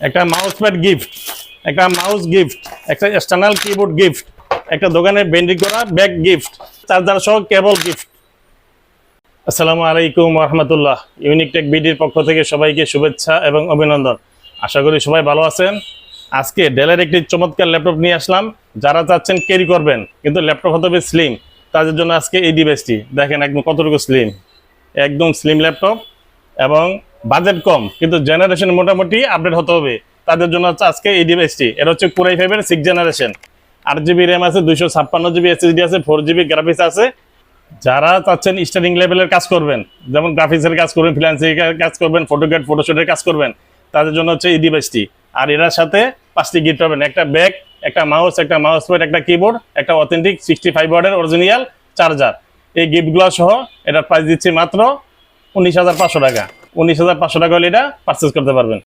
একটা mouse pad gift, একটা mouse gift, একটা এক্সটার্নাল কিবোর্ড গিফট, একটা দোকানে বেন্ডিং করা ব্যাগ গিফট, চার্জার সহ কেবল গিফট। আসসালামু আলাইকুম রহমতুল্লাহ। ইউনিক টেক বিডির পক্ষ থেকে সবাইকে শুভেচ্ছা এবং অভিনন্দন। আশা করি সবাই ভালো আছেন। আজকে ডেলের একটি চমৎকার ল্যাপটপ নিয়ে আসলাম। যারা চাচ্ছেন ক্যারি করবেন কিন্তু ল্যাপটপ হতে হবে স্লিম, তাদের জন্য আজকে এই ডিভাইসটি দেখেন একদম কতটুকু স্লিম, একদম স্লিম ল্যাপটপ এবং বাজেট কম কিন্তু জেনারেশন মোটামুটি আপডেট হতে হবে, তাদের জন্য হচ্ছে আজকে এই ডিভাইসটি। এটা হচ্ছে core i 5-এর 6th generation, 8GB RAM আছে, 256GB SSD আছে, 4GB গ্রাফিক্স আছে। যারা চাচ্ছেন স্টার্টিং লেভেলের কাজ করবেন, যেমন গ্রাফিক্সের কাজ করবেন, ফ্রিল্যান্সিং কাজ করবেন, ফটোগ্রাফ ফটোশুটের কাজ করবেন, তাদের জন্য হচ্ছে এই ডিভাইসটি। আর এটার সাথে 5টি গিফট পাবেন, একটা ব্যাগ, একটা মাউস, একটা মাউস প্যাড, একটা কিবোর্ড, একটা অথেন্টিক 65 ওয়াটের অরিজিনাল চার্জার। এই গিফটগুলো সহ এটার প্রাইস দিচ্ছি মাত্র 19,500 টাকা। 19,500 টাকা হলে এটা পারচেস করতে পারবেন।